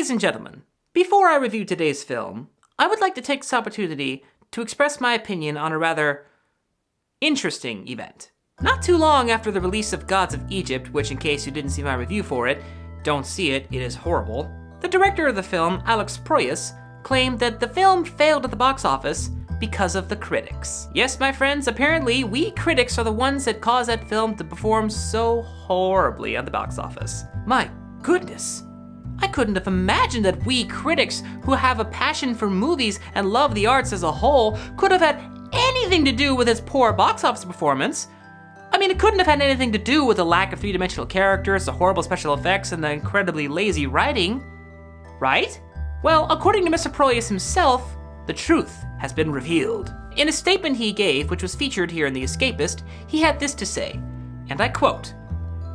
Ladies and gentlemen, before I review today's film, I would like to take this opportunity to express my opinion on a rather interesting event. Not too long after the release of Gods of Egypt, which in case you didn't see my review for it, don't see it, it is horrible, the director of the film, Alex Proyas, claimed that the film failed at the box office because of the critics. Yes, my friends, apparently we critics are the ones that cause that film to perform so horribly at the box office. My goodness. I couldn't have imagined that we critics who have a passion for movies and love the arts as a whole could have had anything to do with its poor box office performance. I mean, it couldn't have had anything to do with the lack of three-dimensional characters, the horrible special effects, and the incredibly lazy writing, right? Well, according to Mr. Proyas himself, the truth has been revealed. In a statement he gave, which was featured here in The Escapist, he had this to say, and I quote,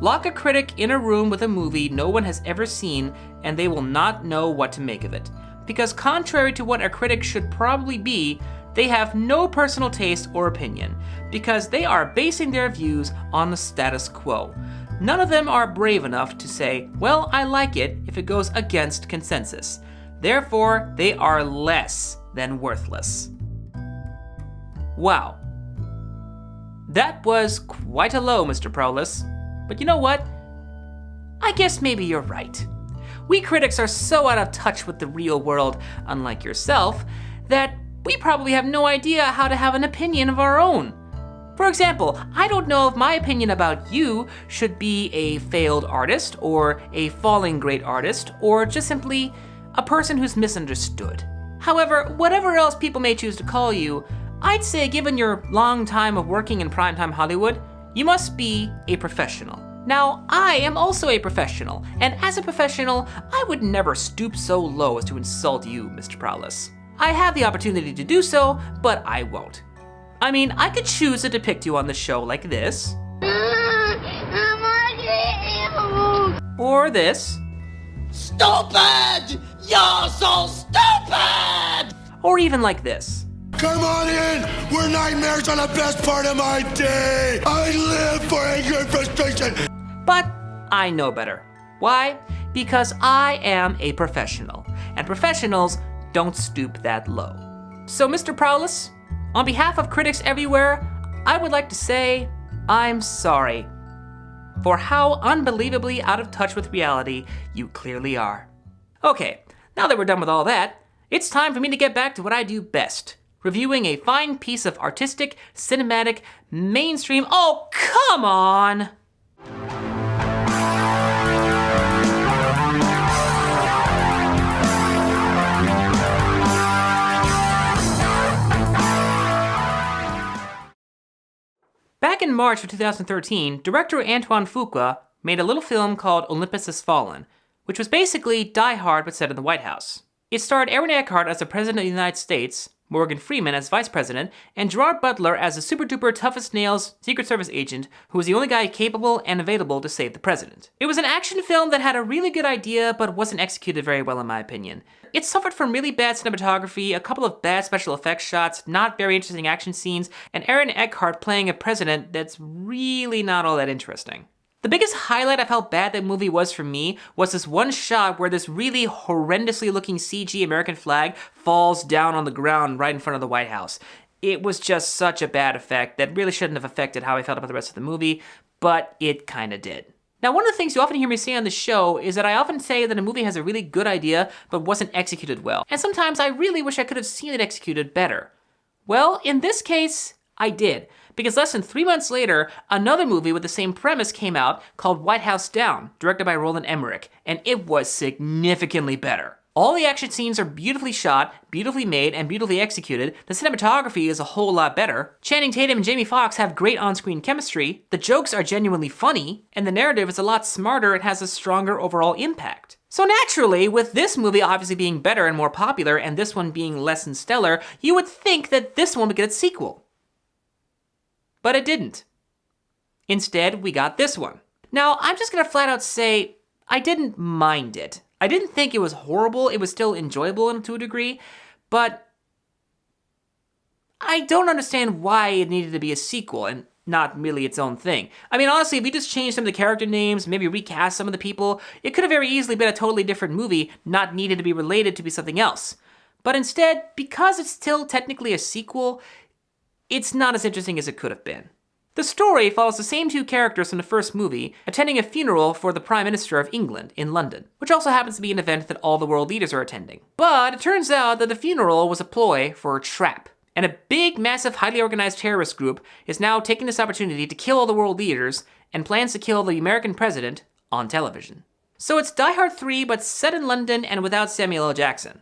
"Lock a critic in a room with a movie no one has ever seen, and they will not know what to make of it. Because contrary to what a critic should probably be, they have no personal taste or opinion, because they are basing their views on the status quo. None of them are brave enough to say, well, I like it if it goes against consensus. Therefore, they are less than worthless." Wow. That was quite a low, Mr. Proyas. But you know what? I guess maybe you're right. We critics are so out of touch with the real world, unlike yourself, that we probably have no idea how to have an opinion of our own. For example, I don't know if my opinion about you should be a failed artist, or a falling great artist, or just simply a person who's misunderstood. However, whatever else people may choose to call you, I'd say given your long time of working in primetime Hollywood, you must be a professional. Now, I am also a professional, and as a professional, I would never stoop so low as to insult you, Mr. Proyas. I have the opportunity to do so, but I won't. I mean, I could choose to depict you on the show like this. Or this. Stupid! You're so stupid! Or even like this. Come on in! We're nightmares on the best part of my day! I live for anger and frustration! But I know better. Why? Because I am a professional, and professionals don't stoop that low. So, Mr. Proyas, on behalf of critics everywhere, I would like to say I'm sorry for how unbelievably out of touch with reality you clearly are. Okay, now that we're done with all that, it's time for me to get back to what I do best. Reviewing a fine piece of artistic, cinematic, mainstream, oh, come on! Back in March of 2013, director Antoine Fuqua made a little film called Olympus Has Fallen, which was basically Die Hard but set in the White House. It starred Aaron Eckhart as the President of the United States, Morgan Freeman as Vice President, and Gerard Butler as the super-duper toughest-nails Secret Service agent who was the only guy capable and available to save the president. It was an action film that had a really good idea but wasn't executed very well in my opinion. It suffered from really bad cinematography, a couple of bad special effects shots, not very interesting action scenes, and Aaron Eckhart playing a president that's really not all that interesting. The biggest highlight of how bad that movie was for me was this one shot where this really horrendously looking CG American flag falls down on the ground right in front of the White House. It was just such a bad effect that really shouldn't have affected how I felt about the rest of the movie, but it kinda did. Now, one of the things you often hear me say on the show is that I often say that a movie has a really good idea but wasn't executed well, and sometimes I really wish I could have seen it executed better. Well, in this case, I did. Because less than 3 months later, another movie with the same premise came out called White House Down, directed by Roland Emmerich, and it was significantly better. All the action scenes are beautifully shot, beautifully made, and beautifully executed. The cinematography is a whole lot better. Channing Tatum and Jamie Foxx have great on-screen chemistry. The jokes are genuinely funny, and the narrative is a lot smarter and has a stronger overall impact. So naturally, with this movie obviously being better and more popular, and this one being less than stellar, you would think that this one would get its sequel. But it didn't. Instead, we got this one. Now, I'm just gonna flat out say, I didn't mind it. I didn't think it was horrible, it was still enjoyable to a degree, but I don't understand why it needed to be a sequel, and not really its own thing. I mean, honestly, if we just changed some of the character names, maybe recast some of the people, it could have very easily been a totally different movie, not needed to be related to be something else. But instead, because it's still technically a sequel, it's not as interesting as it could have been. The story follows the same two characters from the first movie attending a funeral for the Prime Minister of England in London, which also happens to be an event that all the world leaders are attending. But it turns out that the funeral was a ploy for a trap, and a big, massive, highly organized terrorist group is now taking this opportunity to kill all the world leaders and plans to kill the American president on television. So it's Die Hard 3, but set in London and without Samuel L. Jackson.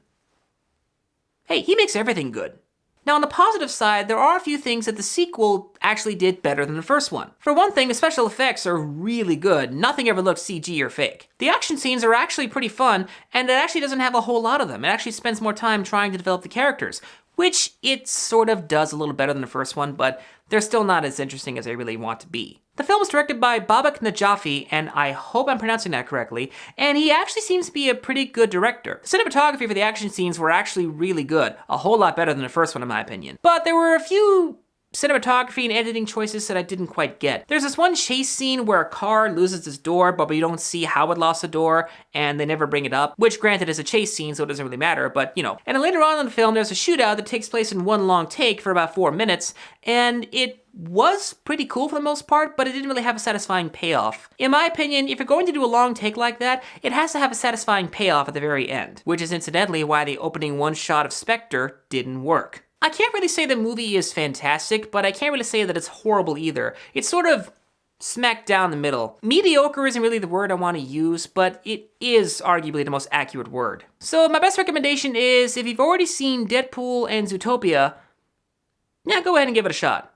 Hey, he makes everything good. Now, on the positive side, there are a few things that the sequel actually did better than the first one. For one thing, the special effects are really good. Nothing ever looks CG or fake. The action scenes are actually pretty fun, and it actually doesn't have a whole lot of them. It actually spends more time trying to develop the characters, which it sort of does a little better than the first one, but they're still not as interesting as they really want to be. The film is directed by Babak Najafi, and I hope I'm pronouncing that correctly, and he actually seems to be a pretty good director. The cinematography for the action scenes were actually really good, a whole lot better than the first one in my opinion. But there were a few cinematography and editing choices that I didn't quite get. There's this one chase scene where a car loses its door, but we don't see how it lost the door, and they never bring it up, which granted is a chase scene, so it doesn't really matter, but you know. And then later on in the film, there's a shootout that takes place in one long take for about 4 minutes, and it was pretty cool for the most part, but it didn't really have a satisfying payoff. In my opinion, if you're going to do a long take like that, it has to have a satisfying payoff at the very end, which is incidentally why the opening one shot of Spectre didn't work. I can't really say the movie is fantastic, but I can't really say that it's horrible either. It's sort of smack down the middle. Mediocre isn't really the word I want to use, but it is arguably the most accurate word. So my best recommendation is, if you've already seen Deadpool and Zootopia, yeah, go ahead and give it a shot.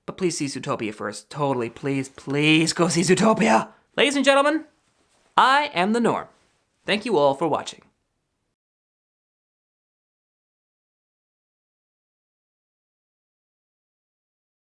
But please see Zootopia first. Totally, please go see Zootopia. Ladies and gentlemen, I am The Norm. Thank you all for watching.